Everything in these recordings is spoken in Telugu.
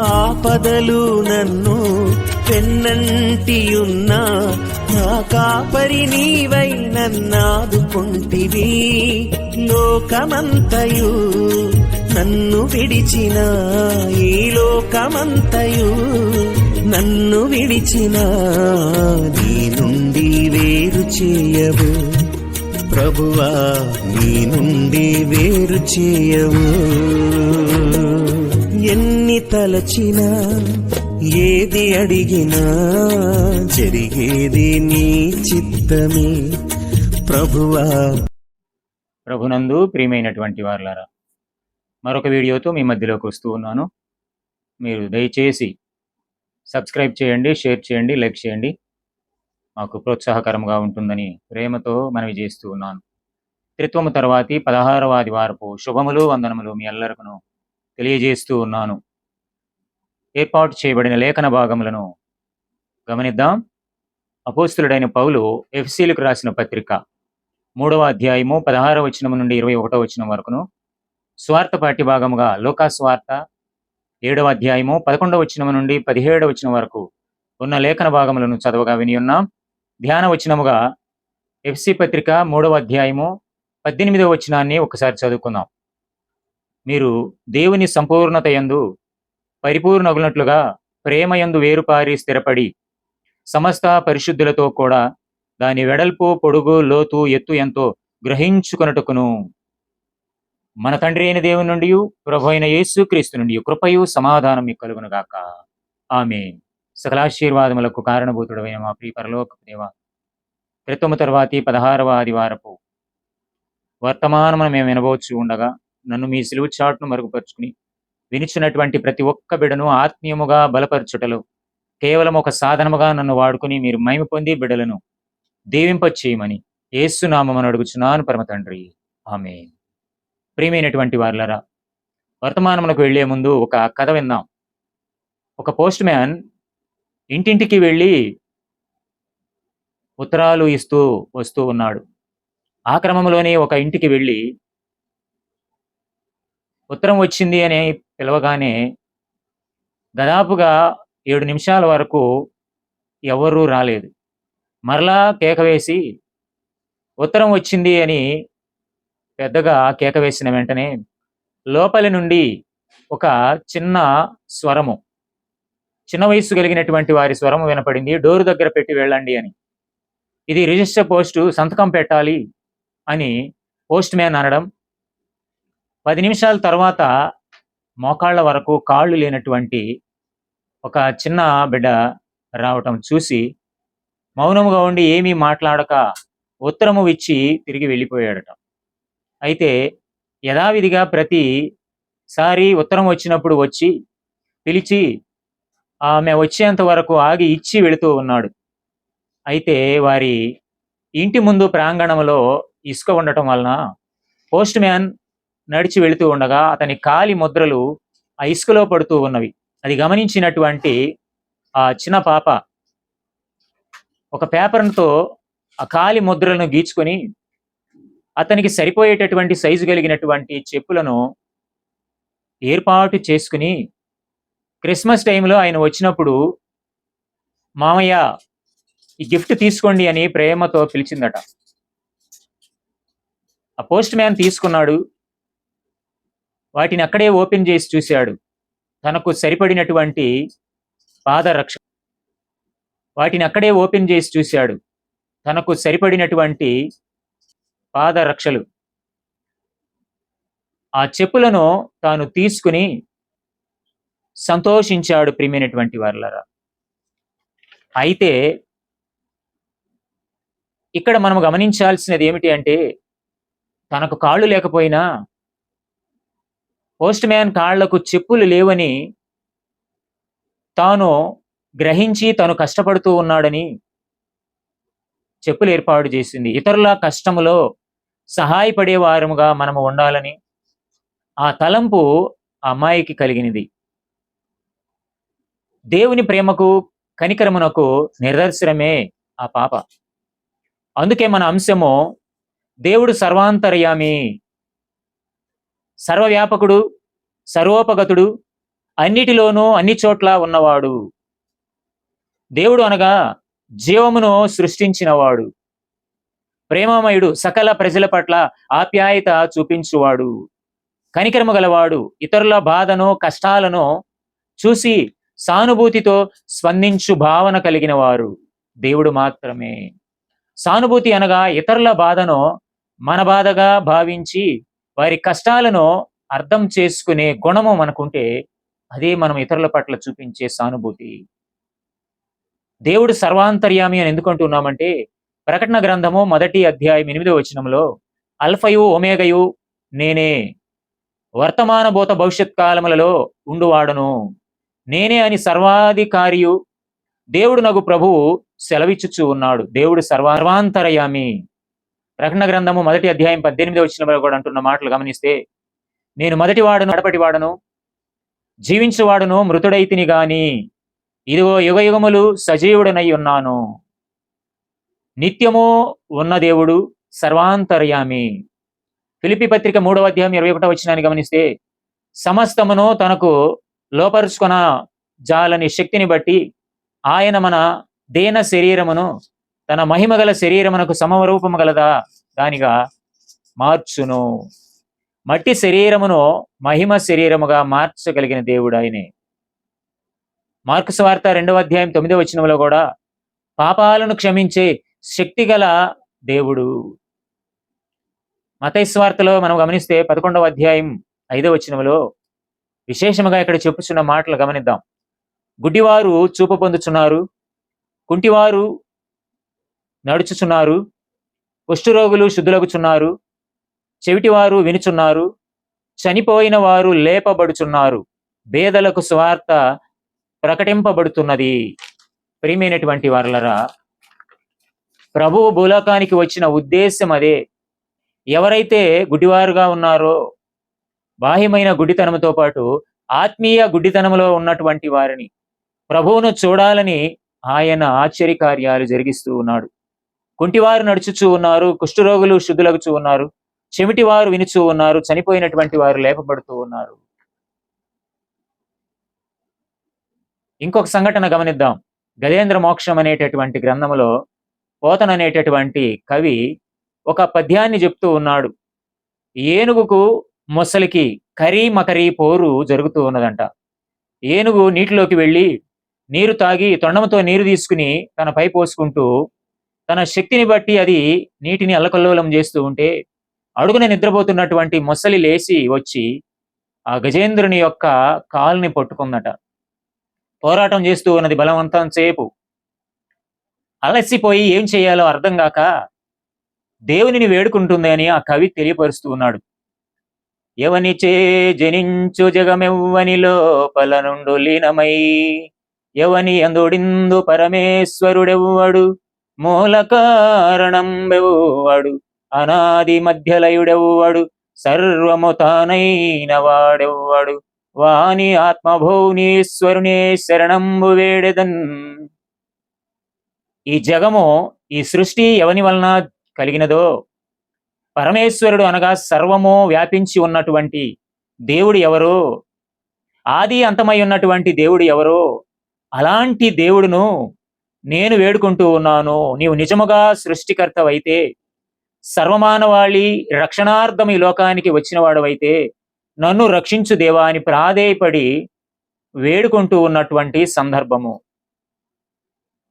ఆపదలు నన్ను పెన్నంటియున్నా నా కాపరి నీవై నన్నాదుకుంటివి. లోకమంతయు నన్ను విడిచిన, ఈ లోకమంతయు నన్ను విడిచిన నీ నుండి వేరు చేయవు ప్రభువా, నీ నుండి వేరు చేయవు. ఎన్ని తలచినా ఏది అడిగినా జరిగేది నీ చిత్తమే ప్రభువా. ప్రభునందు ప్రియమైనటువంటి వారులారా, మరొక వీడియోతో మీ మధ్యలోకి వస్తూ ఉన్నాను. మీరు దయచేసి సబ్స్క్రైబ్ చేయండి, షేర్ చేయండి, లైక్ చేయండి. మాకు ప్రోత్సాహకరంగా ఉంటుందని ప్రేమతో మనవి చేస్తూ ఉన్నాను. త్రిత్వము తర్వాతి 16వ ఆదివారపు శుభములు వందనములు మీ అందరికను తెలియజేస్తూ ఉన్నాను. ఏర్పాటు చేయబడిన లేఖన భాగములను గమనిద్దాం. అపోస్తులుడైన పౌలు ఎఫెసీయులకు రాసిన పత్రిక 3వ అధ్యాయము 16వ వచనం నుండి 21వ వచనం వరకును, స్వార్థ పాఠ్యభాగముగా లూకా స్వార్థ 7వ అధ్యాయము 11వ వచనం నుండి 17వ వచనం వరకు ఉన్న లేఖన భాగములను చదవగా విని ఉన్నాం. ధ్యాన వచనముగా ఎఫెసీ పత్రిక 3వ అధ్యాయము 18వ వచనాన్ని ఒకసారి చదువుకుందాం. మీరు దేవుని సంపూర్ణత యందు పరిపూర్ణగునట్లుగా ప్రేమయందు వేరుపారి స్థిరపడి సమస్త పరిశుద్ధులతో కూడా దాని వెడల్పు, పొడుగు, లోతు, ఎత్తు ఎంతో గ్రహించుకొనుటకును మన తండ్రి అయిన దేవుని నుండి ప్రభు అయిన యేసుక్రీస్తు నుండి కృపయు సమాధానం మీకు కలుగునుగాక. ఆమేన్. సకలాశీర్వాదములకు కారణభూతుడైన మా ప్రియ పరలోకపు దేవా, త్రిత్వము తర్వాతి 16వ ఆదివారపు వర్తమానమును మేము వినబోచు ఉండగా నన్ను మీ సిలువ చాటును మరుగుపరుచుకుని వినిచినటువంటి ప్రతి ఒక్క బిడను ఆత్మీయముగా బలపరచుటలో కేవలం ఒక సాధనముగా నన్ను వాడుకుని మీరు మహిమ పొంది బిడలను దీవింపచేయమని యేసు నామమున అడుగుచున్నాను పరమ తండ్రి. ఆమేన్. ప్రియమైనటువంటి వారులారా, వర్తమానములకు వెళ్లే ముందు ఒక కథ విందాం. ఒక పోస్ట్ మ్యాన్ ఇంటింటికి వెళ్ళి ఉత్తరాలు ఇస్తూ వస్తూ ఉన్నాడు. ఆ క్రమంలోనే ఒక ఇంటికి వెళ్ళి ఉత్తరం వచ్చింది అని పిలవగానే దాదాపుగా 7 నిమిషాల వరకు ఎవరూ రాలేదు. మరలా కేక వేసి ఉత్తరం వచ్చింది అని పెద్దగా కేక వేసిన వెంటనే లోపలి నుండి ఒక చిన్న స్వరము, చిన్న వయస్సు కలిగినటువంటి వారి స్వరము వినపడింది. డోరు దగ్గర పెట్టి వెళ్ళండి అని. ఇది రిజిస్టర్ పోస్టు, సంతకం పెట్టాలి అని పోస్ట్ మ్యాన్ అనడం. 10 నిమిషాల తర్వాత మోకాళ్ళ వరకు కాళ్ళు లేనటువంటి ఒక చిన్న బిడ్డ రావటం చూసి మౌనముగా ఉండి ఏమీ మాట్లాడక ఉత్తరము ఇచ్చి తిరిగి వెళ్ళిపోయాడట. అయితే యథావిధిగా ప్రతిసారి ఉత్తరం వచ్చినప్పుడు వచ్చి పిలిచి ఆమె వచ్చేంత వరకు ఆగి ఇచ్చి వెళుతూ ఉన్నాడు. అయితే వారి ఇంటి ముందు ప్రాంగణంలో ఇసుక ఉండటం వలన పోస్ట్ మ్యాన్ నడిచి వెళుతూ ఉండగా అతని కాలి ముద్రలు ఆ ఇసుకలో పడుతూ ఉన్నవి. అది గమనించినటువంటి ఆ చిన్న పాప ఒక పేపర్తో ఆ కాలి ముద్రలను గీచుకొని అతనికి సరిపోయేటటువంటి సైజు కలిగినటువంటి చెప్పులను ఏర్పాటు చేసుకుని క్రిస్మస్ టైంలో ఆయన వచ్చినప్పుడు మామయ్య ఈ గిఫ్ట్ తీసుకోండి అని ప్రేమతో పిలిచిందట. ఆ పోస్ట్ మ్యాన్ తీసుకున్నాడు. వాటిని అక్కడే ఓపెన్ చేసి చూశాడు. తనకు సరిపడినటువంటి పాదరక్ష వాటిని అక్కడే ఓపెన్ చేసి చూశాడు. తనకు సరిపడినటువంటి పాదరక్షలు, ఆ చెప్పులను తాను తీసుకుని సంతోషించాడు. ప్రియమైనటువంటి వారులారా, అయితే ఇక్కడ మనం గమనించాల్సినది ఏమిటి అంటే, తనకు కాళ్ళు లేకపోయినా పోస్ట్ మ్యాన్ కాళ్లకు చెప్పులు లేవని తాను గ్రహించి తను కష్టపడుతూ ఉన్నాడని చెప్పులు ఏర్పాటు చేసింది. ఇతరుల కష్టములో సహాయపడే వారముగా మనము ఉండాలని ఆ తలంపు ఆ అమ్మాయికి కలిగినది. దేవుని ప్రేమకు కనికరమునకు నిదర్శనమే ఆ పాప. అందుకే మన అంశము దేవుడు సర్వాంతర్యామి, సర్వవ్యాపకుడు, సర్వోపగతుడు, అన్నిటిలోనూ అన్ని చోట్ల ఉన్నవాడు. దేవుడు అనగా జీవమును సృష్టించినవాడు, ప్రేమమయుడు, సకల ప్రజల పట్ల ఆప్యాయత చూపించువాడు, కనికరము గలవాడు, ఇతరుల బాధను కష్టాలను చూసి సానుభూతితో స్పందించు భావన కలిగిన వారు దేవుడు మాత్రమే. సానుభూతి అనగా ఇతరుల బాధను మన బాధగా భావించి వారి కష్టాలను అర్థం చేసుకునే గుణము మనకుంటే అదే మనం ఇతరుల పట్ల చూపించే సానుభూతి. దేవుడు సర్వాంతర్యామి అని ఎందుకు అంటున్నామంటే, ప్రకటన గ్రంథము 1వ అధ్యాయం 8వ వచనంలో అల్ఫయు ఒమేగయు నేనే, వర్తమాన భూత భవిష్యత్ కాలములలో ఉండువాడను నేనే అని సర్వాధికారియు దేవుడు నగు ప్రభువు సెలవిచ్చుచూ ఉన్నాడు. దేవుడు సర్వాంతరయామి. ప్రకటన గ్రంథము 1వ అధ్యాయం 18వ వచనంలో కూడా అంటున్న మాటలు గమనిస్తే, నేను మొదటివాడను, నడపటివాడను, జీవించువాడును, మృతుడైతిని గాని ఇదిగో యుగయుగములు సజీవుడనై ఉన్నాను. నిత్యము ఉన్న దేవుడు సర్వాంతర్యామి. ఫిలిప్పీ పత్రిక 3వ అధ్యాయం 21వ వచనాన్ని గమనిస్తే, సమస్తమును తనకు లోపరుచుకొన జాలని శక్తిని బట్టి ఆయన మన దేన శరీరమును తన మహిమగల శరీరమునకు సమరూపము గలదా దానిగా మార్చును. మట్టి శరీరమును మహిమ శరీరముగా మార్చగలిగిన దేవుడు ఆయనే. మార్కు సువార్త 2వ అధ్యాయం 9వ వచనంలో కూడా పాపాలను క్షమించే శక్తి గల దేవుడు. మత్తయి సువార్తలో మనం గమనిస్తే 11వ అధ్యాయం 5వ వచనంలో విశేషముగా ఇక్కడ చెప్పుచున్న మాటలు గమనిద్దాం. గుడ్డివారు చూపు పొందుచున్నారు, కుంటివారు నడుచుచున్నారు, కుష్ఠరోగులు శుద్ధులగుచున్నారు, చెవిటివారు వినుచున్నారు, చనిపోయిన వారు లేపబడుచున్నారు, పేదలకు సువార్త ప్రకటింపబడుతున్నది. ప్రియమైనటువంటి వారలరా, ప్రభువు భూలోకానికి వచ్చిన ఉద్దేశం అదే. ఎవరైతే గుడ్డివారుగా ఉన్నారో, బాహ్యమైన గుడ్డితనంతో పాటు ఆత్మీయ గుడ్డితనంలో ఉన్నటువంటి వారిని ప్రభువును చూడాలని ఆయన ఆశ్చర్యకార్యాలు జరిగిస్తూ ఉన్నాడు. కుంటివారు నడుచుచూ ఉన్నారు, కుష్ఠరోగులు శుద్ధులగుచూ ఉన్నారు, చెమిటివారు వినుచూ ఉన్నారు, చనిపోయినటువంటి వారు లేపబడుతూ ఉన్నారు. ఇంకొక సంఘటన గమనిద్దాం. గజేంద్ర మోక్షం అనేటటువంటి గ్రంథంలో పోతన అనేటటువంటి కవి ఒక పద్యాన్ని చెప్తూ ఉన్నాడు. ఏనుగుకు మొసలికి కరీ మకరీ పోరు జరుగుతూ ఉన్నదంట. ఏనుగు నీటిలోకి వెళ్ళి నీరు తాగి తొండముతో నీరు తీసుకుని తన పై పోసుకుంటూ తన శక్తిని బట్టి అది నీటిని అల్లకల్లోలం చేస్తూ ఉంటే, అడుగున నిద్రపోతున్నటువంటి మొసలి లేచి వచ్చి ఆ గజేంద్రుని యొక్క కాలుని పట్టుకుందట. పోరాటం చేస్తూ ఉన్నది బలవంతం సేపు. అలసిపోయి ఏం చేయాలో అర్థం కాక దేవునిని వేడుకుంటుంది అని ఆ కవి తెలియపరుస్తూ ఉన్నాడు. ఎవనిచే జనించు జగమెవ్వని లోపల నుండు లీనమై, ఎవని అందుడిందు పరమేశ్వరుడెవ్వడు, మూల కారణం బెవ్వడు, అనాది మధ్యలయుడెవ్వడు, సర్వము తానైన వాడెవ్వడు, వాని ఆత్మభౌనీశ్వరునే శరణంబు వేడెదన్. ఈ జగము, ఈ సృష్టి ఎవని వలన కలిగినదో, పరమేశ్వరుడు అనగా సర్వము వ్యాపించి ఉన్నటువంటి దేవుడు ఎవరో, ఆది అంతమై ఉన్నటువంటి దేవుడు ఎవరో, అలాంటి దేవుడును నేను వేడుకుంటూ ఉన్నాను. నీవు నిజముగా సృష్టికర్తవైతే, సర్వమానవాళి రక్షణార్థం ఈ లోకానికి వచ్చిన వాడవైతే నన్ను రక్షించు దేవా అని ప్రాధేయపడి వేడుకుంటూ ఉన్నటువంటి సందర్భము.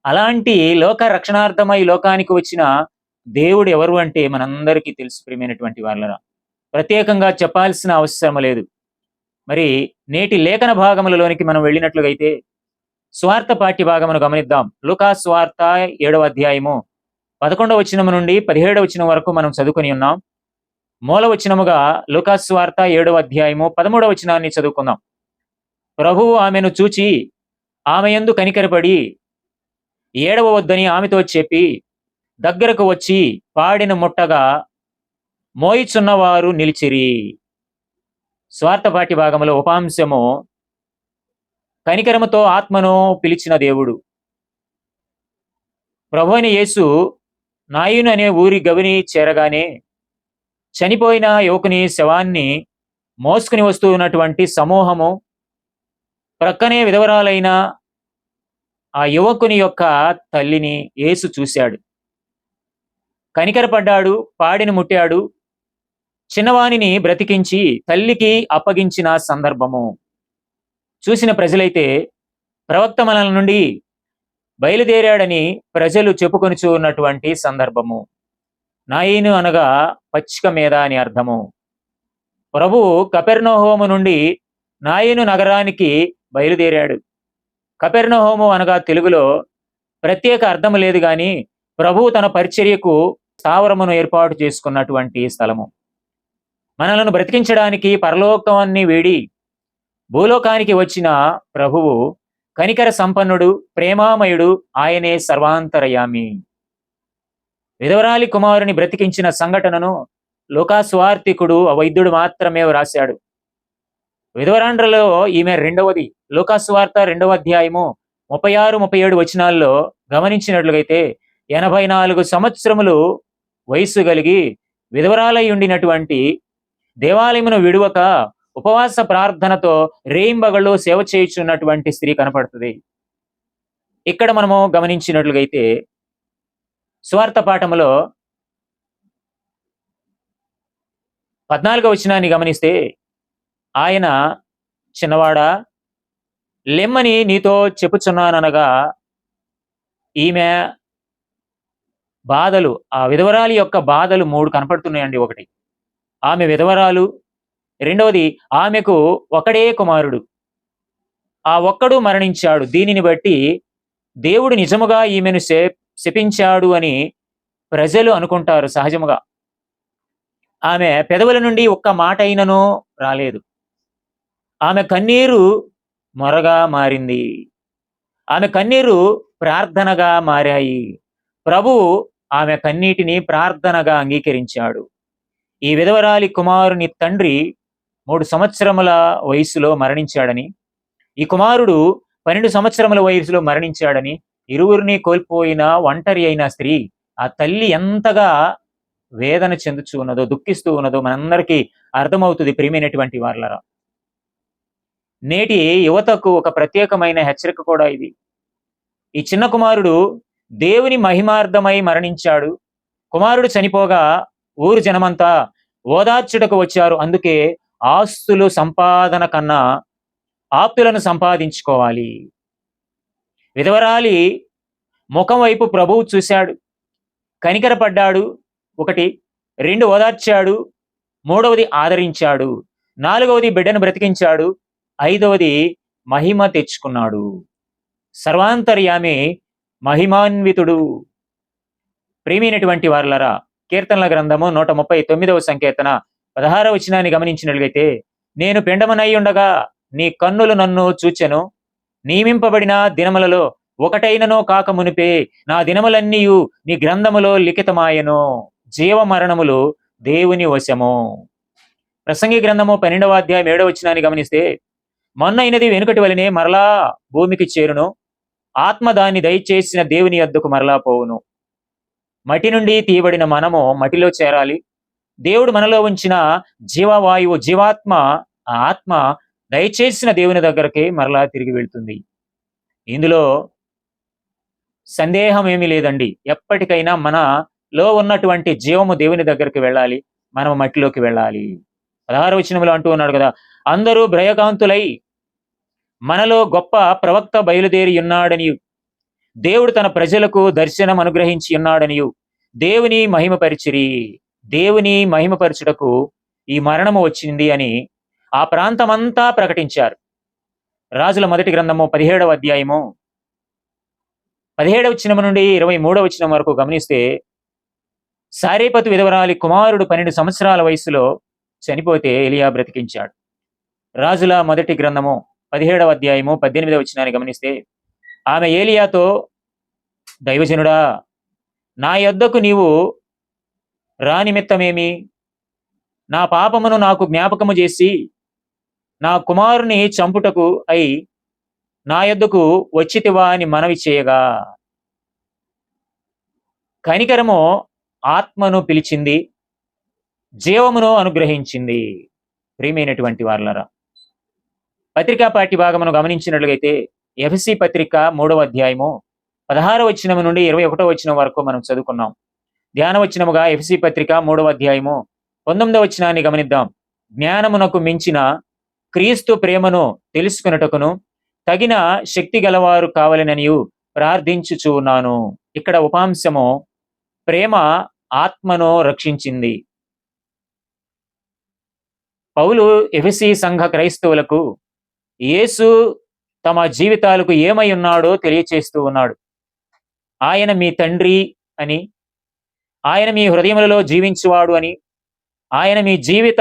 అలాంటి లోక రక్షణార్థమై లోకానికి వచ్చిన దేవుడు ఎవరు అంటే మనందరికీ తెలుసు. ప్రియమైనటువంటి వాళ్ళరా, ప్రత్యేకంగా చెప్పాల్సిన అవసరం లేదు. మరి నేటి లేఖన భాగములలోనికి మనం వెళ్ళినట్లుగైతే స్వార్థ పాఠ్య భాగమును గమనిద్దాం. లూకా స్వార్థ 7వ అధ్యాయము 11వ వచనము నుండి 17వ వచనం వరకు మనం చదువుకొని ఉన్నాం. మూల వచనముగా లూకా స్వార్థ 7వ అధ్యాయము 13వ వచనాన్ని చదువుకుందాం. ప్రభువు ఆమెను చూచి ఆమె యందు కనికరపడి ఏడవవద్దని ఆమెతో చెప్పి దగ్గరకు వచ్చి పాడిన ముట్టగా మోయిచున్నవారు నిలిచిరి. స్వార్థ పాఠ్య భాగములో ఉపాంశము కనికరముతో ఆత్మను పిలిచిన దేవుడు. ప్రభువైన యేసు నాయును అనే ఊరి గవిని చేరగానే చనిపోయిన యువకుని శవాన్ని మోసుకుని వస్తూ ఉన్నటువంటి సమూహము ప్రక్కనే విధవరాలైన ఆ యువకుని యొక్క తల్లిని యేసు చూశాడు. కనికరపడ్డాడు, పాడిని ముట్టాడు, చిన్నవానిని బ్రతికించి తల్లికి అప్పగించిన సందర్భము. చూసిన ప్రజలైతే ప్రవక్త మనల నుండి బయలుదేరాడని ప్రజలు చెప్పుకొనుచూ ఉన్నటువంటి సందర్భము. నాయీను అనగా పచ్చిక మీద అని అర్థము. ప్రభువు కపెర్నహూము నుండి నాయీను నగరానికి బయలుదేరాడు. కపెర్నహూము అనగా తెలుగులో ప్రత్యేక అర్థము లేదు గాని ప్రభువు తన పరిచర్యకు స్థావరమును ఏర్పాటు చేసుకున్నటువంటి స్థలము. మనలను బ్రతికించడానికి పరలోకాన్ని వీడి భూలోకానికి వచ్చిన ప్రభువు కనికర సంపన్నుడు, ప్రేమామయుడు, ఆయనే సర్వాంతరయామి. విధవరాలి కుమారుని బ్రతికించిన సంఘటనను లూకాసువార్తికుడు వైద్యుడు మాత్రమే వ్రాశాడు. విధవరాండ్రలో ఈమె రెండవది. లూకాసువార్త 2వ అధ్యాయము 36-37 వచనాల్లో గమనించినట్లుగైతే 84 సంవత్సరములు వయస్సు కలిగి విధవరాలై ఉండినటువంటి, దేవాలయమును విడువక ఉపవాస ప్రార్థనతో రేయింబగళ్ళు సేవ చేయుచున్నటువంటి స్త్రీ కనపడుతుంది. ఇక్కడ మనము గమనించినట్లుగైతే సువార్త పాఠములో 14వ వచనాన్ని గమనిస్తే, ఆయన చిన్నవాడా లెమ్మని నీతో చెప్పుచున్నాననగా, ఈమె బాధలు, ఆ విధవరాలి యొక్క బాధలు 3 కనపడుతున్నాయండి. ఒకటి, ఆమె విధవరాలు. రెండవది, ఆమెకు ఒకడే కుమారుడు, ఆ ఒక్కడు మరణించాడు. దీనిని బట్టి దేవుడు నిజముగా ఈమెను శపించాడు అని ప్రజలు అనుకుంటారు సహజముగా. ఆమె పెదవుల నుండి ఒక్క మాట అయినను రాలేదు. ఆమె కన్నీరు మొరగా మారింది. ఆమె కన్నీరు ప్రార్థనగా మారాయి. ప్రభువు ఆమె కన్నీటిని ప్రార్థనగా అంగీకరించాడు. ఈ విధవరాలి కుమారుని తండ్రి 3 సంవత్సరముల వయసులో మరణించాడని, ఈ కుమారుడు 12 సంవత్సరముల వయసులో మరణించాడని, ఇరువురిని కోల్పోయిన ఒంటరి అయిన స్త్రీ, ఆ తల్లి ఎంతగా వేదన చెందుచూ ఉన్నదో, దుఃఖిస్తూ ఉన్నదో మనందరికీ అర్థమవుతుంది. ప్రియమైనటువంటి వారలారా, నేటి యువతకు ఒక ప్రత్యేకమైన హెచ్చరిక కూడా ఇది. ఈ చిన్న కుమారుడు దేవుని మహిమార్థమై మరణించాడు. కుమారుడు చనిపోగా ఊరు జనమంతా ఓదార్చుటకు వచ్చారు. అందుకే ఆస్తులు సంపాదన కన్నా ఆప్తులను సంపాదించుకోవాలి. విధవరాలి ముఖం వైపు ప్రభువు చూశాడు, కనికరపడ్డాడు. 1, 2 ఓదార్చాడు, 3వది ఆదరించాడు, 4వది బిడ్డను బ్రతికించాడు, 5వది మహిమ తెచ్చుకున్నాడు. సర్వాంతర్యామి, మహిమాన్వితుడు. ప్రియమైనటువంటి వారలారా, కీర్తనల గ్రంథము 139వ సంకీర్తన 16వ వచనాన్ని గమనించినట్లయితే, నేను పిండమనై ఉండగా నీ కన్నులు నన్ను చూచెను, నియమింపబడిన దినములలో ఒకటైనను కాక మునిపే నా దినములన్నీయు నీ గ్రంథములో లిఖితమాయెను. జీవ మరణములు దేవుని వశము. ప్రసంగి గ్రంథము 12వ అధ్యాయం 7వ వచనాన్ని గమనిస్తే, మొన్నైనది వెనుకటి వలనే మరలా భూమికి చేరును, ఆత్మ దాన్ని దయచేసిన దేవుని యొద్దకు మరలా పోవును. మటి నుండి తీయబడిన మనము మటిలో చేరాలి. దేవుడు మనలో ఉంచిన జీవవాయువు, జీవాత్మ, ఆ ఆత్మ దయచేసిన దేవుని దగ్గరకే మరలా తిరిగి వెళ్తుంది. ఇందులో సందేహం ఏమీ లేదండి. ఎప్పటికైనా మనలో ఉన్నటువంటి జీవము దేవుని దగ్గరికి వెళ్ళాలి, మనం మట్టిలోకి వెళ్ళాలి. 16వ వచనంలో అంటూ ఉన్నాడు కదా, అందరూ భయకాంతులై మనలో గొప్ప ప్రవక్త బయలుదేరి ఉన్నాడనియు, దేవుడు తన ప్రజలకు దర్శనం అనుగ్రహించి ఉన్నాడనియు దేవుని మహిమపరిచిరి. దేవుని మహిమపరచుటకు ఈ మరణము వచ్చింది అని ఆ ప్రాంతమంతా ప్రకటించారు. రాజుల మొదటి గ్రంథము 17వ అధ్యాయము 17వ వచనం నుండి 23వ వచనం వరకు గమనిస్తే, సారేపతు విధవరాలి కుమారుడు 12 సంవత్సరాల వయసులో చనిపోతే ఎలియా బ్రతికించాడు. రాజుల మొదటి గ్రంథము 17వ అధ్యాయము 18వ వచనాన్ని గమనిస్తే, ఆమె ఏలియాతో, దైవజనుడా, నా యొద్దకు నీవు రానిమిత్తమేమి? నా పాపమును నాకు జ్ఞాపకము చేసి నా కుమారుని చంపుటకు అయి నా యొద్దకు వచ్చితివా అని మనవి చేయగా, కనికరము ఆత్మను పిలిచింది, జీవమును అనుగ్రహించింది. ప్రియమైనటువంటి వారలారా, పత్రికా పాఠ్య భాగమును గమనించినట్లయితే ఎఫెసీ పత్రిక 3వ అధ్యాయము 16వ వచనం నుండి 21వ వచనం వరకు మనం చదువుకున్నాం. ధ్యాన వచనముగా ఎఫెసీ పత్రిక 3వ అధ్యాయము 19వ వచనాన్ని గమనిద్దాం. జ్ఞానమునకు మించిన క్రీస్తు ప్రేమను తెలుసుకొనుటకును తగిన శక్తి గలవారు కావాలననియు ప్రార్థించుచు ఉన్నాను. ఇక్కడ ఉపాంశము ప్రేమ ఆత్మను రక్షించింది. పౌలు ఎఫెసీ సంఘ క్రైస్తవులకు యేసు తమ జీవితాలకు ఏమై ఉన్నాడో తెలియచేస్తూ ఉన్నాడు. ఆయన మీ తండ్రి అని, ఆయన మీ హృదయములలో జీవించువాడు అని, ఆయన మీ జీవిత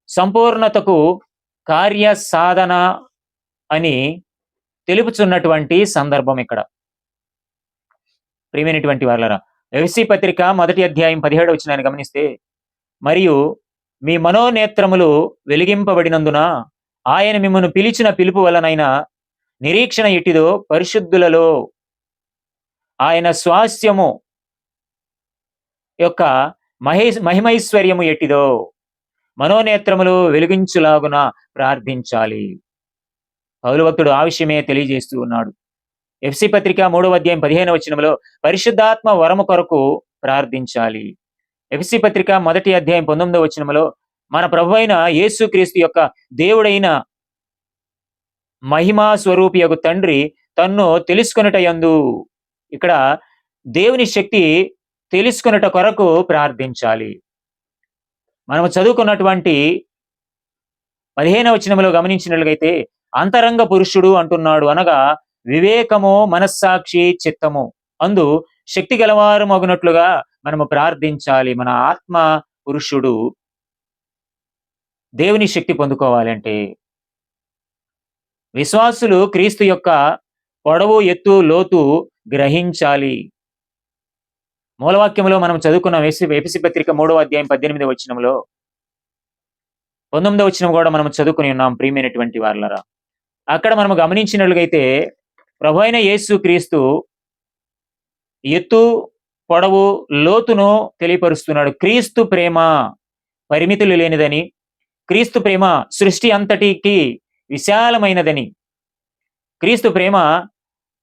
సంపూర్ణతకు కార్య సాధన అని తెలుపుచున్నటువంటి సందర్భం ఇక్కడ. ప్రియమైనటువంటి వాళ్ళరా, ఎఫెసీ పత్రిక 1వ అధ్యాయం 17వ వచనాన్ని గమనిస్తే, మరియు మీ మనోనేత్రములు వెలిగింపబడినందున ఆయన మిమ్మల్ని పిలిచిన పిలుపు వలనైన నిరీక్షణ ఎట్టిదో పరిశుద్ధులలో ఆయన స్వాస్థ్యము యొక్క మహిమైశ్వర్యము ఎట్టిదో మనోనేత్రములు వెలిగించులాగున ప్రార్థించాలి. పౌలు భక్తుడు ఆ విషయమే తెలియజేస్తూ ఉన్నాడు. ఎఫెసీ పత్రిక 3వ అధ్యాయం 15వ వచనంలో పరిశుద్ధాత్మ వరము కొరకు ప్రార్థించాలి. ఎఫెసీ పత్రిక 1వ అధ్యాయం 19వ వచనంలో మన ప్రభువైన యేసుక్రీస్తు యొక్క దేవుడైన మహిమా స్వరూపియగు తండ్రి తన్ను తెలుసుకొనుటయందు, ఇక్కడ దేవుని శక్తి తెలుసుకొనుట కొరకు ప్రార్థించాలి. మనము చదువుకున్నటువంటి 15వ వచనంలో గమనించినట్లయితే అంతరంగ పురుషుడు అంటున్నాడు, అనగా వివేకము, మనస్సాక్షి, చిత్తము అందు శక్తి గలవారు మగునట్లుగా మనము ప్రార్థించాలి. మన ఆత్మ పురుషుడు దేవుని శక్తి పొందుకోవాలంటే విశ్వాసులు క్రీస్తు యొక్క పొడవు, ఎత్తు, లోతు గ్రహించాలి. మూలవాక్యంలో మనం చదువుకున్న ఎఫెసీ పత్రిక 3వ అధ్యాయం 18వ వచనంలో 19వ వచనం కూడా మనం చదువుకుని ఉన్నాం. ప్రియమైనటువంటి వారలారా, అక్కడ మనం గమనించినట్లయితే ప్రభు అయిన యేసు క్రీస్తు ఎత్తు, పొడవు, లోతును తెలియపరుస్తున్నాడు. క్రీస్తు ప్రేమ పరిమితులు లేనిదని, క్రీస్తు ప్రేమ సృష్టి అంతటికి విశాలమైనదని, క్రీస్తు ప్రేమ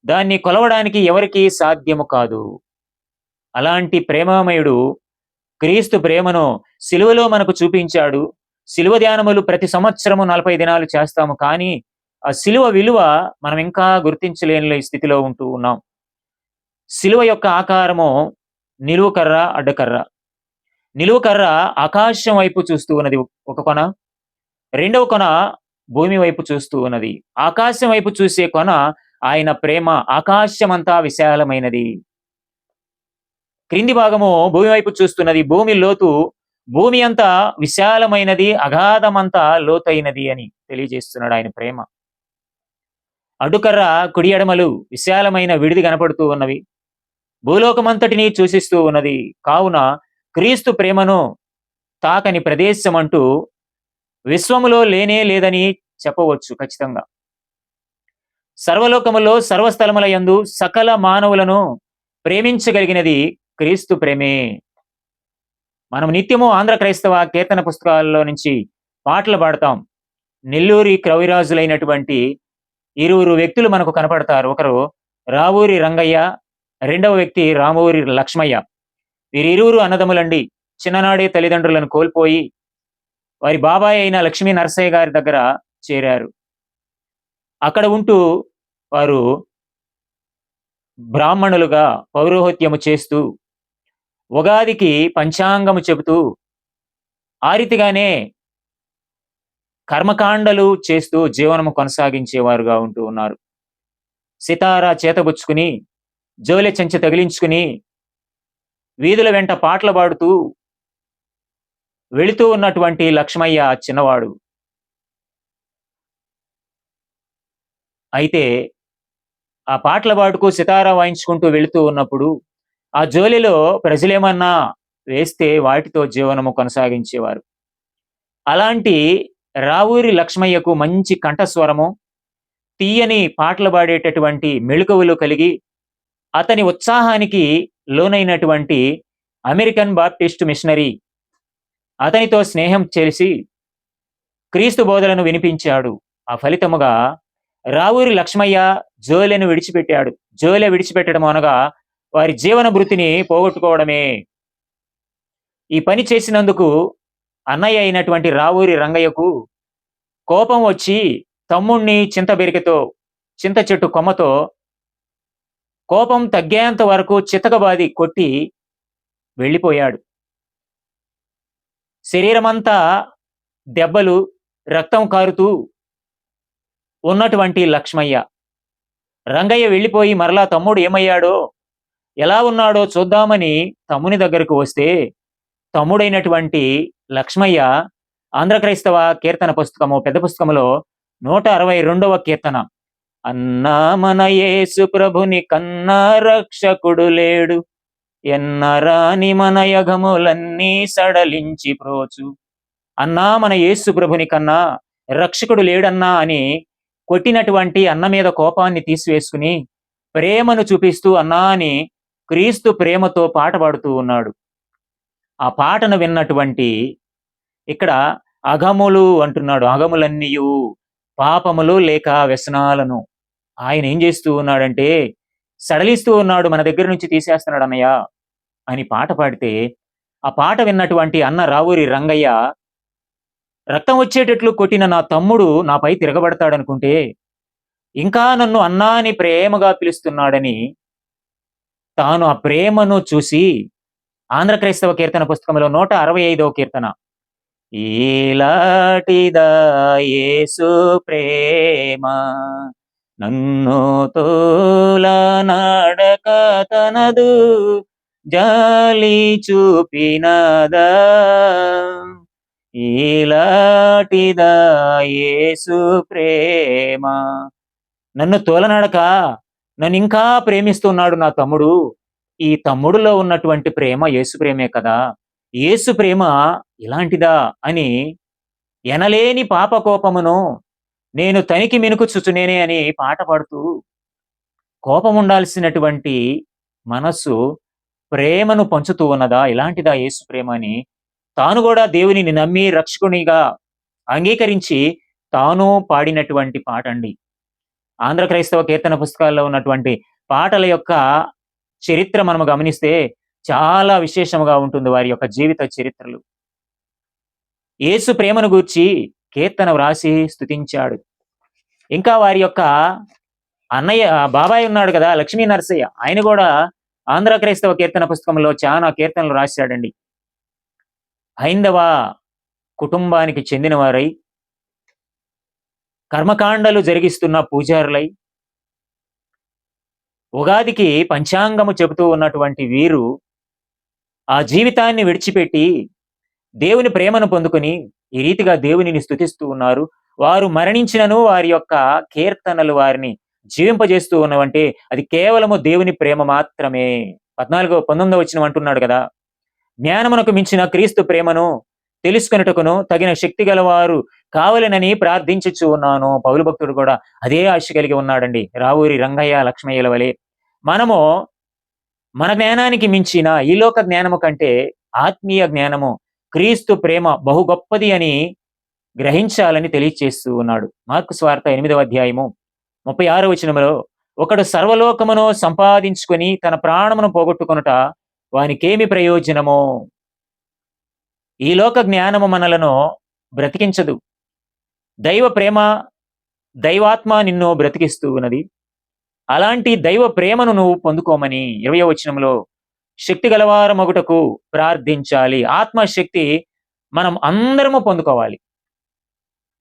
దాన్ని కొలవడానికి ఎవరికి సాధ్యము కాదు. అలాంటి ప్రేమమయుడు క్రీస్తు ప్రేమను సిలువలో మనకు చూపించాడు. సిలువ ధ్యానములు ప్రతి సంవత్సరము 40 దినాలు చేస్తాము, కానీ ఆ సిలువ విలువ మనం ఇంకా గుర్తించలేని స్థితిలో ఉంటూ ఉన్నాం. సిలువ యొక్క ఆకారము నిలువు కర్ర, అడ్డకర్ర. నిలువు కర్ర ఆకాశం వైపు చూస్తూ ఉన్నది ఒక కొన, రెండవ కొన భూమి వైపు చూస్తూ ఉన్నది. ఆకాశం వైపు చూసే కొన ఆయన ప్రేమ, ఆకాశమంతా విశాలమైనది. క్రింది భాగము భూమి వైపు చూస్తున్నది, భూమి లోతు, భూమి అంతా విశాలమైనది, అగాధమంతా లోతైనది అని తెలియజేస్తున్నాడు ఆయన ప్రేమ. అడ్డుకర్ర కుడి ఎడమలు విశాలమైన విడిది కనపడుతూ ఉన్నవి, భూలోకమంతటిని సూచిస్తూ ఉన్నది. కావున క్రీస్తు ప్రేమను తాకని ప్రదేశం అంటూ విశ్వములో లేనే లేదని చెప్పవచ్చు ఖచ్చితంగా. సర్వలోకములో సర్వస్థలముల యందు సకల మానవులను ప్రేమించగలిగినది క్రీస్తు ప్రేమే. మనం నిత్యము ఆంధ్ర క్రైస్తవ కీర్తన పుస్తకాల్లో నుంచి పాటలు పాడతాం. నెల్లూరి కవిరాజులైనటువంటి 2 వ్యక్తులు మనకు కనపడతారు. ఒకరు రావూరి రంగయ్య, రెండవ వ్యక్తి రామూరి లక్ష్మయ్య. వీరిరువురు అన్నదమ్ములండి. చిన్ననాడే తల్లిదండ్రులను కోల్పోయి వారి బాబాయ్ అయిన లక్ష్మీ నరసయ్య గారి దగ్గర చేరారు. అక్కడ ఉంటూ వారు బ్రాహ్మణులుగా పౌరోహిత్యము చేస్తూ, ఉగాదికి పంచాంగము చెబుతూ, ఆ రీతిగానే కర్మకాండలు చేస్తూ జీవనము కొనసాగించేవారుగా ఉంటూ ఉన్నారు. సితారా చేతబుచ్చుకుని, జోలె చెంచె తగిలించుకుని, వీధుల వెంట పాటలు పాడుతూ వెళుతూ ఉన్నటువంటి లక్ష్మయ్య చిన్నవాడు. అయితే ఆ పాటల పాడుకు సితారా వాయించుకుంటూ వెళుతూ ఉన్నప్పుడు ఆ జోలిలో ప్రజలేమన్నా వేస్తే వాటితో జీవనము కొనసాగించేవారు. అలాంటి రావూరి లక్ష్మయ్యకు మంచి కంఠస్వరము, తీయని పాటలు పాడేటటువంటి మెళుకువలు కలిగి అతని ఉత్సాహానికి లోనైనటువంటి అమెరికన్ బాప్టిస్ట్ మిషనరీ అతనితో స్నేహం చేసి క్రీస్తు బోధలను వినిపించాడు. ఆ ఫలితముగా రావూరి లక్ష్మయ్య జోలెను విడిచిపెట్టాడు. జోలె విడిచిపెట్టడం అనగా వారి జీవన భృతిని పోగొట్టుకోవడమే. ఈ పని చేసినందుకు అన్నయ్య అయినటువంటి రావూరి రంగయ్యకు కోపం వచ్చి తమ్ముణ్ణి చింత చెట్టు కొమ్మతో కోపం తగ్గేంత వరకు చితకబాది కొట్టి వెళ్ళిపోయాడు. శరీరమంతా దెబ్బలు, రక్తం కారుతూ ఉన్నటువంటి లక్ష్మయ్య, రంగయ్య వెళ్ళిపోయి మరలా తమ్ముడు ఏమయ్యాడో, ఎలా ఉన్నాడో చూద్దామని తమ్ముని దగ్గరకు వస్తే, తమ్ముడైనటువంటి లక్ష్మయ్య ఆంధ్ర క్రైస్తవ కీర్తన పుస్తకము, పెద్ద పుస్తకములో 162వ కీర్తన, అన్నా మన యేసు ప్రభుని కన్నా రక్షకుడు లేడు, ఎన్నరాని మన యగములన్నీ సడలించి ప్రోచు. అన్నా మన యేసు ప్రభుని కన్నా రక్షకుడు లేడన్నా అని కొట్టినటువంటి అన్న మీద కోపాన్ని తీసివేసుకుని ప్రేమను చూపిస్తూ అన్నా అని క్రీస్తు ప్రేమతో పాట పాడుతూ ఉన్నాడు. ఆ పాటను విన్నటువంటి ఇక్కడ అగములు అంటున్నాడు, అగములన్నీయు పాపములు లేక వ్యసనాలను ఆయన ఏం చేస్తూ ఉన్నాడంటే సడలిస్తూ ఉన్నాడు, మన దగ్గర నుంచి తీసేస్తున్నాడు అన్నయ్య అని పాట పాడితే, ఆ పాట విన్నటువంటి అన్న రావూరి రంగయ్య రక్తం వచ్చేటట్లు కొట్టిన నా తమ్ముడు నాపై తిరగబడతాడనుకుంటే ఇంకా నన్ను అన్నా అని ప్రేమగా పిలుస్తున్నాడని తాను ఆ ప్రేమను చూసి ఆంధ్ర క్రైస్తవ కీర్తన పుస్తకంలో 165వ కీర్తన, ఈలాటిదా యేసు ప్రేమ నన్ను తోలనాడక తనదు జాలి చూపినదా, ఈలాటిదా యేసు ప్రేమ నన్ను తోలనాడక నన్ను ఇంకా ప్రేమిస్తున్నాడు నా తమ్ముడు. ఈ తమ్ముడులో ఉన్నటువంటి ప్రేమ యేసు ప్రేమే కదా, యేసు ప్రేమ ఇలాంటిదా అని ఎనలేని పాప కోపమును నేను తనికి మినుకుచుచునేనే అని పాట పాడుతూ, కోపం ఉండాల్సినటువంటి మనస్సు ప్రేమను పంచుతూ ఉన్నదా, ఇలాంటిదా యేసు ప్రేమ అని తాను కూడా దేవునిని నమ్మి రక్షకునిగా అంగీకరించి తాను పాడినటువంటి పాట అండి. ఆంధ్ర క్రైస్తవ కీర్తన పుస్తకాల్లో ఉన్నటువంటి పాటల యొక్క చరిత్ర మనము గమనిస్తే చాలా విశేషముగా ఉంటుంది, వారి యొక్క జీవిత చరిత్రలు. యేసు ప్రేమను గూర్చి కీర్తన వ్రాసి స్తుతించాడు. ఇంకా వారి యొక్క అన్నయ్య బాబాయ్ ఉన్నాడు కదా లక్ష్మీ నరసయ్య, ఆయన కూడా ఆంధ్ర క్రైస్తవ కీర్తన పుస్తకంలో చాలా కీర్తనలు రాశాడండి. హైందవ కుటుంబానికి చెందిన వారై కర్మకాండలు జరిగిస్తున్న పూజారులై ఉగాదికి పంచాంగము చెబుతూ ఉన్నటువంటి వీరు ఆ జీవితాన్ని విడిచిపెట్టి దేవుని ప్రేమను పొందుకొని ఈ రీతిగా దేవునిని స్తుతిస్తూ ఉన్నారు. వారు మరణించినను వారి యొక్క కీర్తనలు వారిని జీవింపజేస్తూ ఉన్నవంటే అది కేవలము దేవుని ప్రేమ మాత్రమే. 19వ వచనం అంటున్నాడు కదా, జ్ఞానమునకు మించిన క్రీస్తు ప్రేమను తెలుసుకొనుటకును తగిన శక్తి గలవారు కావాలనని ప్రార్థించుచు ఉన్నాను. పౌలు భక్తుడు కూడా అదే ఆశ కలిగి ఉన్నాడండి, రావూరి రంగయ్య లక్ష్మయ్యల వలె. మనము మన జ్ఞానానికి మించిన ఈ లోక జ్ఞానము కంటే ఆత్మీయ జ్ఞానము, క్రీస్తు ప్రేమ బహు గొప్పది అని గ్రహించాలని తెలియచేస్తూ ఉన్నాడు. మార్కు సువార్త 8వ అధ్యాయము 36వ వచనములో, ఒకడు సర్వలోకమును సంపాదించుకొని తన ప్రాణమును పోగొట్టుకొనుట వానికేమి ప్రయోజనము? ఈ లోక జ్ఞానము మనలను బ్రతికించదు. దైవ ప్రేమ, దైవాత్మ నిన్ను బ్రతికిస్తూ ఉన్నది. అలాంటి దైవ ప్రేమను నువ్వు పొందుకోమని 20వ వచనంలో శక్తి గలవారమగుటకు ప్రార్థించాలి. ఆత్మశక్తి మనం అందరము పొందుకోవాలి.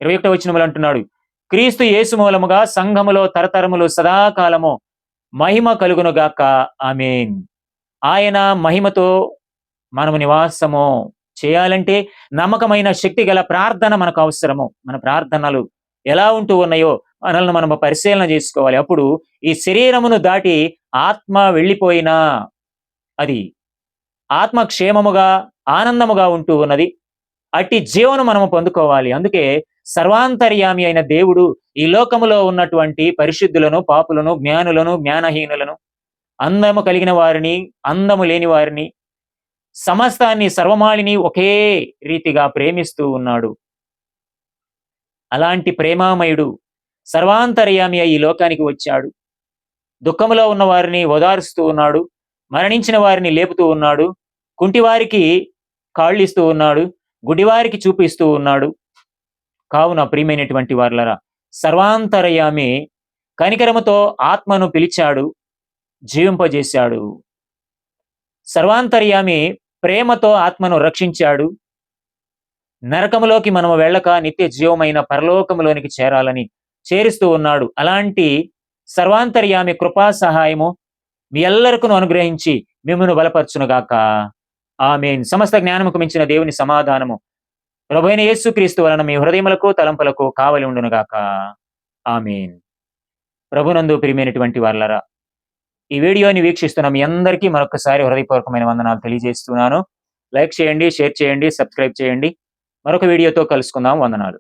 21వ వచనంలో అంటున్నాడు, క్రీస్తు యేసు మూలముగా సంఘములో తరతరములు సదాకాలము మహిమ కలుగునుగాక, ఆమేన్. ఆయన మహిమతో మనము నివాసము చేయాలంటే నమ్మకమైన శక్తి గల ప్రార్థన మనకు అవసరము. మన ప్రార్థనలు ఎలా ఉంటూ ఉన్నాయో మనల్ని మనము పరిశీలన చేసుకోవాలి. అప్పుడు ఈ శరీరమును దాటి ఆత్మ వెళ్ళిపోయినా అది ఆత్మ క్షేమముగా ఆనందముగా ఉంటూ ఉన్నది. అట్టి జీవనం మనము పొందుకోవాలి. అందుకే సర్వాంతర్యామి అయిన దేవుడు ఈ లోకములో ఉన్నటువంటి పరిశుద్ధులను, పాపులను, జ్ఞానులను, జ్ఞానహీనులను, అందము కలిగిన వారిని, అందము లేని వారిని, సమస్తాన్ని, సర్వమాళిని ఒకే రీతిగా ప్రేమిస్తూ ఉన్నాడు. అలాంటి ప్రేమామయుడు సర్వాంతర్యామి అయి ఈ లోకానికి వచ్చాడు. దుఃఖములో ఉన్న వారిని ఓదారుస్తూ ఉన్నాడు, మరణించిన వారిని లేపుతూ ఉన్నాడు, కుంటివారికి కాళ్ళిస్తూ ఉన్నాడు, గుడివారికి చూపిస్తూ ఉన్నాడు. కావున ప్రియమైనటువంటి వారలరా, సర్వాంతర్యామి కనికరముతో ఆత్మను పిలిచాడు, జీవింపజేశాడు. సర్వాంతర్యామి ప్రేమతో ఆత్మను రక్షించాడు. నరకములోకి మనము వెళ్ళక నిత్య జీవమైన పరలోకములోనికి చేరాలని చేరుస్తూ ఉన్నాడు. అలాంటి సర్వాంతర్యామి కృపా సహాయము మీ ఎల్లరికను అనుగ్రహించి మిమ్మును బలపరచునుగాక. ఆమేన్. సమస్త జ్ఞానముకు మించిన దేవుని సమాధానము ప్రభువైన యేసుక్రీస్తు వలన మీ హృదయములకు తలంపులకు కావలి ఉండునుగాక. ఆమేన్. ప్రభునందు ప్రియమైనటువంటి వారలారా, ఈ వీడియోని వీక్షిస్తున్న మీ అందరికీ మరొకసారి హృదయపూర్వకమైన వందనాలు తెలియజేస్తున్నాను. లైక్ చేయండి, షేర్ చేయండి, సబ్స్క్రైబ్ చేయండి. మరొక వీడియోతో కలుసుకుందాం. వందనాలు.